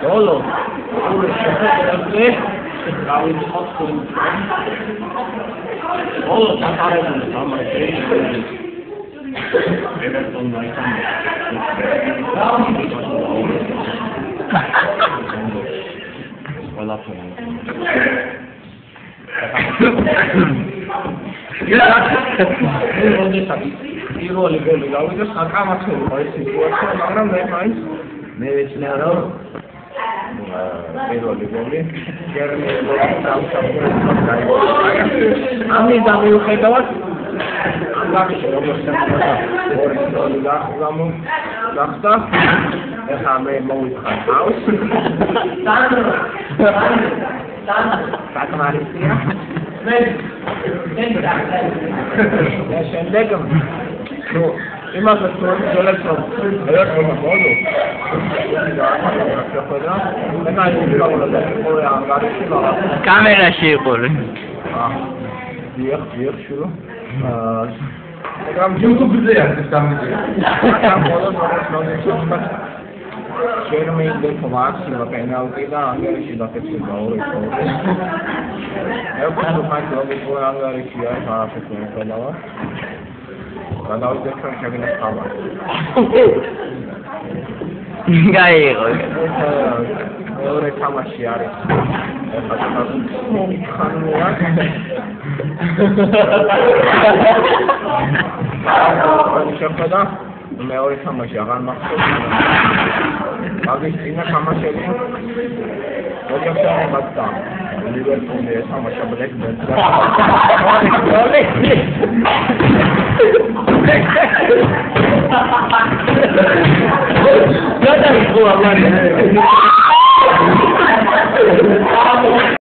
Solo. Solo sacaremos sama Everton პირველი გოლი გავიდა საკამათოა ეს სიტუაცია, მაგრამ მე მაინც მე ვეცნია რომ პირველი გოლი გერმანიაში სამსახურებად გაიგო. ამიტომ მიუხედავად ამაში როგორც ორი გოლი გახდა. ეხლა მე მოვიხარ თავს. საკმარისია. მე შემდეგ ნუ იმასე თორემ რომ ერთხელ მოდო კამერაში იყური დიახ შურო მაგრამ YouTube-ზე არის გამიძია Germany for maximum penalty da Hungary da kesin doğru Eu quando faz jogo com a Hungary que é para fazer pela lá. Quando eu deixo chegar na sala. Gairo. Eu reclamo chiare. მეორე თამაში აღარ მახსოვს. მაგის წინა თამაშები ოჯახთან ბატა. ლივერპული თამაშა ბლეკბერნს. გოლი.